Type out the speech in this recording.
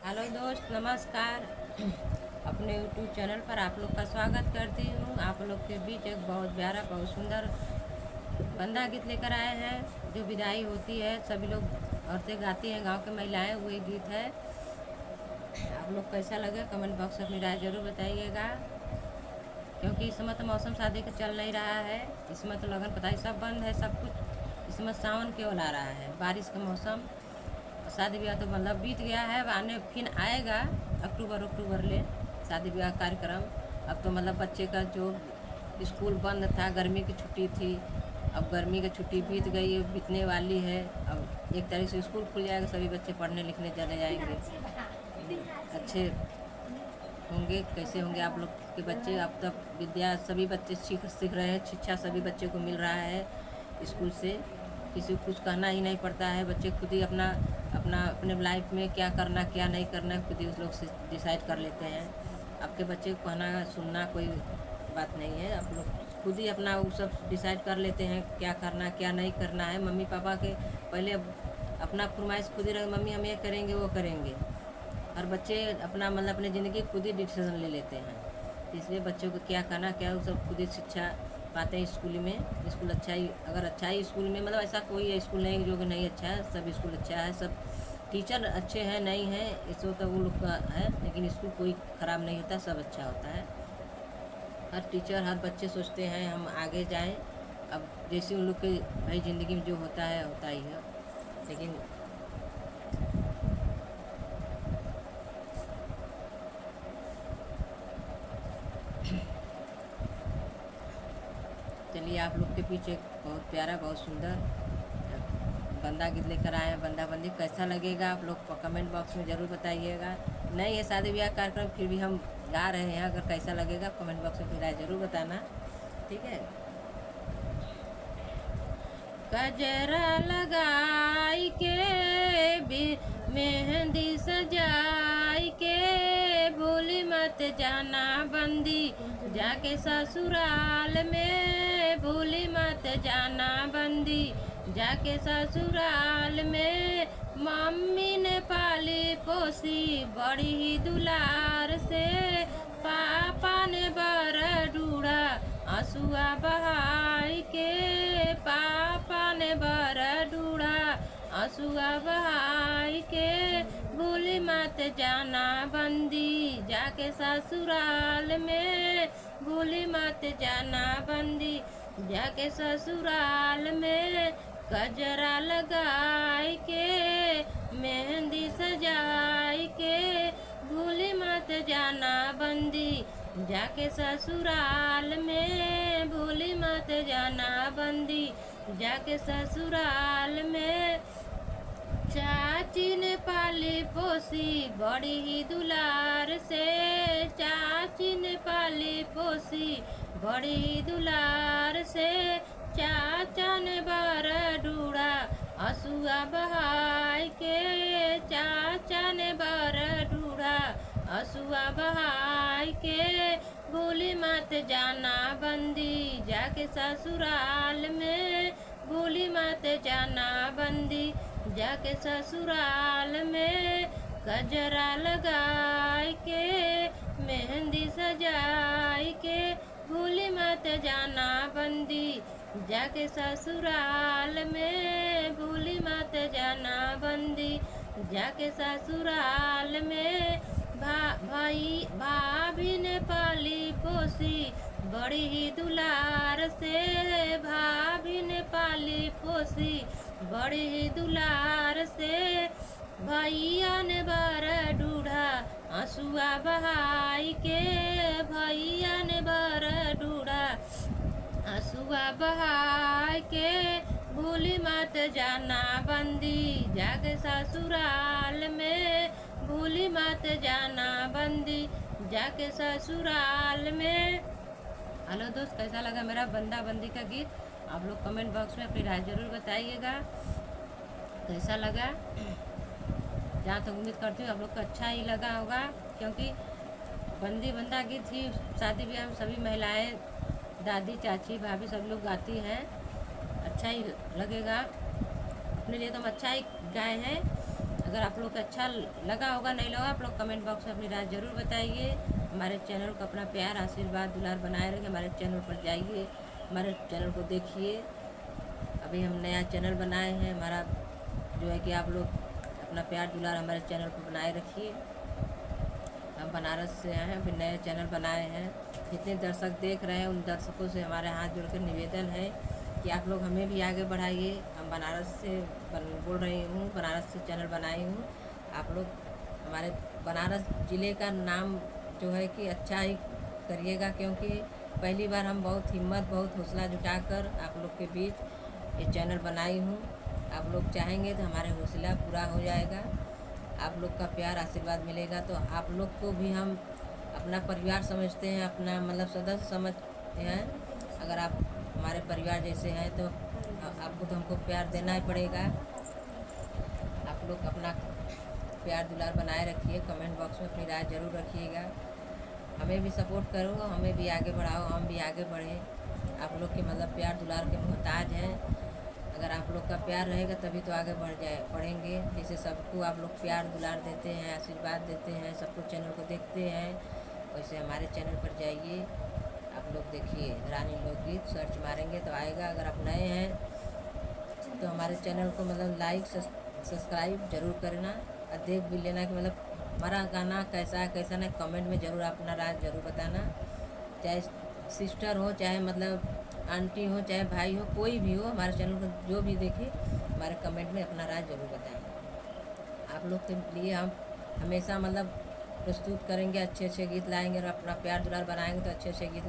Hello दोस्त, नमस्कार। अपने यूट्यूब चैनल पर आप लोग का स्वागत करती हूँ। आप लोग के बीच एक बहुत प्यारा, बहुत सुंदर बंदा गीत लेकर आए हैं। जो विदाई होती है, सभी लोग औरतें गाती हैं, गांव की महिलाएं, वही गीत है। आप लोग कैसा लगे कमेंट बॉक्स में अपनी राय ज़रूर बताइएगा। क्योंकि इस समय तो मौसम शादी का चल नहीं रहा है। इस समय तो लगन पता ही सब बंद है, सब कुछ। इस समय सावन केवल आ रहा है, बारिश का मौसम। शादी ब्याह तो मतलब बीत गया है, अब आने फिर आएगा अक्टूबर ले शादी ब्याह कार्यक्रम। अब तो मतलब बच्चे का जो स्कूल बंद था, गर्मी की छुट्टी थी, अब गर्मी की छुट्टी बीत गई, बीतने वाली है। अब 1 तारीख से स्कूल खुल जाएगा, सभी बच्चे पढ़ने लिखने चले जाएंगे। अच्छे होंगे, कैसे होंगे आप लोग के बच्चे? अब तक विद्या सभी बच्चे सीख रहे हैं, शिक्षा सभी बच्चे को मिल रहा है स्कूल से। किसी को कुछ कहना ही नहीं पड़ता है, बच्चे खुद ही अपना अपना अपने लाइफ में क्या करना क्या नहीं करना खुद ही उस लोग से डिसाइड कर लेते हैं। आपके बच्चे को कहना सुनना कोई बात नहीं है, आप लोग खुद ही अपना वो सब डिसाइड कर लेते हैं क्या करना क्या नहीं करना है। मम्मी पापा के पहले अपना फरमाइश खुद ही रहे, मम्मी हम ये करेंगे वो करेंगे। और बच्चे अपना मतलब अपनी ज़िंदगी खुद ही डिसीजन ले लेते हैं। तो इसलिए बच्चों को क्या करना क्या वो सब खुद ही शिक्षा पाते हैं स्कूल में। स्कूल अच्छा ही, अगर अच्छा ही स्कूल में, मतलब ऐसा कोई स्कूल नहीं जो कि नहीं अच्छा है, सब स्कूल अच्छा है, सब टीचर अच्छे हैं नहीं हैं इसको तो वो लोग का है, लेकिन स्कूल कोई ख़राब नहीं होता, सब अच्छा होता है। हर टीचर हर बच्चे सोचते हैं हम आगे जाएं। अब जैसे उन लोग के भाई ज़िंदगी में जो होता है होता ही है, लेकिन चलिए आप लोग के पीछे एक बहुत प्यारा, बहुत सुंदर बंदा गीत लेकर आए हैं। बंदा बंदी कैसा लगेगा आप लोग कमेंट बॉक्स में ज़रूर बताइएगा। नहीं है शादी ब्याह कार्यक्रम, फिर भी हम गा रहे हैं, अगर कैसा लगेगा कमेंट बॉक्स में राय ज़रूर बताना, ठीक है। गजरा लगाई के मेहंदी सजाई के, भूली मत जाना बंदी जाके ससुराल में, भूली मत जाना बंदी जाके ससुराल में। मम्मी ने पाली पोसी बड़ी ही दुलार से, पापा ने बर ढूढ़ा आंसुआ बहाई के, पापा ने बर ढूढ़ा आंसुआ बहाई के, भूली मत जाना बंदी जाके ससुराल में, भूली मत जाना बंदी जाके ससुराल में। गजरा लगाई के मेहंदी सजाई के, भूली मत जाना बंदी जाके ससुराल में, भूली मत जाना बंदी जाके ससुराल में। चाची ने पाली पोसी बड़ी ही दुलार से, चाची ने पाली पोसी बड़ी ही दुलार से, चाचा ने बर ढूढ़ा आंसुआ बहाई के, चाचा ने बर ढूढ़ा आंसुआ बहाई के, भूली मत जाना बंदी जाके ससुराल में, भूली मत जाना बंदी जाके ससुराल में। गजरा लगाई के मेहंदी सजाई के, भूली मत जाना बंदी जाके ससुराल में, भूली मत जाना बंदी जाके ससुराल में। भाभी ने पाली पोसी बड़ी ही दुलार से, भाभी ने पाली पोसी बड़ी ही दुलार से, भैया ने बर ढूढ़ा आंसुआ बहाई के, भैया ने बर ढूढ़ा आंसुआ बहाई के, भूली मत जाना बंदी जाके ससुराल में, भूली मत जाना बंदी जाके ससुराल में। हेलो दोस्त, कैसा लगा मेरा बंदा बंदी का गीत? आप लोग कमेंट बॉक्स में अपनी राय ज़रूर बताइएगा कैसा लगा। जहाँ तक उम्मीद करती हूँ आप लोग को अच्छा ही लगा होगा, क्योंकि बंदी बंदा गीत ही शादी ब्याह में सभी महिलाएं, दादी चाची भाभी सब लोग गाती हैं, अच्छा ही लगेगा। अपने लिए तो हम अच्छा ही गाए हैं। अगर अगर आप लोग को अच्छा लगा होगा नहीं लगा, आप लोग कमेंट बॉक्स में अपनी राय ज़रूर बताइए। हमारे चैनल को अपना प्यार आशीर्वाद दुलार बनाए रखें। हमारे चैनल पर जाइए, हमारे चैनल को देखिए। अभी हम नया चैनल बनाए हैं, हमारा जो है कि आप लोग अपना प्यार दुलार हमारे चैनल पर बनाए रखिए। हम बनारस से हैं, अभी नए चैनल बनाए हैं। जितने दर्शक देख रहे हैं उन दर्शकों से हमारे हाथ जोड़कर निवेदन है कि आप लोग हमें भी आगे बढ़ाइए। हम बनारस से बोल रही हूँ, बनारस से चैनल बनाई हूँ। आप लोग हमारे बनारस ज़िले का नाम जो है कि अच्छा ही करिएगा, क्योंकि पहली बार हम बहुत हिम्मत बहुत हौसला जुटाकर आप लोग के बीच ये चैनल बनाई हूँ। आप लोग चाहेंगे तो हमारे हौसला पूरा हो जाएगा। आप लोग का प्यार आशीर्वाद मिलेगा तो आप लोग को भी हम अपना परिवार समझते हैं, अपना मतलब सदस्य समझते हैं। अगर आप हमारे परिवार जैसे हैं तो आपको तो हमको प्यार देना ही पड़ेगा। आप लोग अपना प्यार दुलार बनाए रखिए। कमेंट बॉक्स में अपनी राय ज़रूर रखिएगा। हमें भी सपोर्ट करो, हमें भी आगे बढ़ाओ, हम भी आगे बढ़ें। आप लोग के मतलब प्यार दुलार के मोहताज हैं। अगर आप लोग का प्यार रहेगा तभी तो आगे बढ़ेंगे। जैसे सबको आप लोग प्यार दुलार देते हैं, आशीर्वाद देते हैं, सबको चैनल को देखते हैं, वैसे हमारे चैनल पर जाइए। आप लोग देखिए, रानी लोकगीत सर्च मारेंगे तो आएगा। अगर आप नए हैं तो हमारे चैनल को मतलब लाइक सब्सक्राइब ज़रूर करना और देख भी लेना कि मतलब हमारा गाना कैसा है कैसा नहीं। कमेंट में ज़रूर अपना राय ज़रूर बताना। चाहे सिस्टर हो, चाहे मतलब आंटी हो, चाहे भाई हो, कोई भी हो, हमारे चैनल को जो भी देखे हमारे कमेंट में अपना राय ज़रूर बताएं। आप लोग के लिए हम हमेशा मतलब प्रस्तुत करेंगे, अच्छे अच्छे गीत लाएंगे और अपना प्यार दुलार बनाएंगे तो अच्छे अच्छे गीत